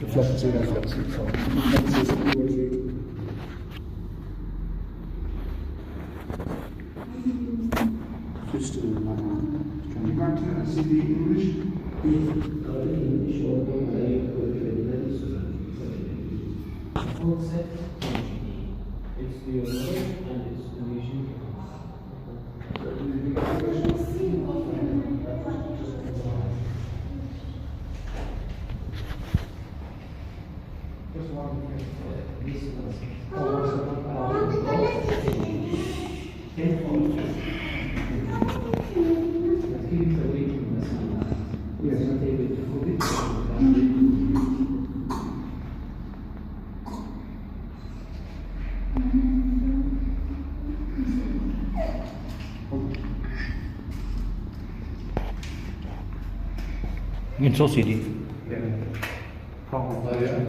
Riflexi. Just can you go to see the English? English it's the original and it's Indonesian. Just one this It's OCD. Yeah.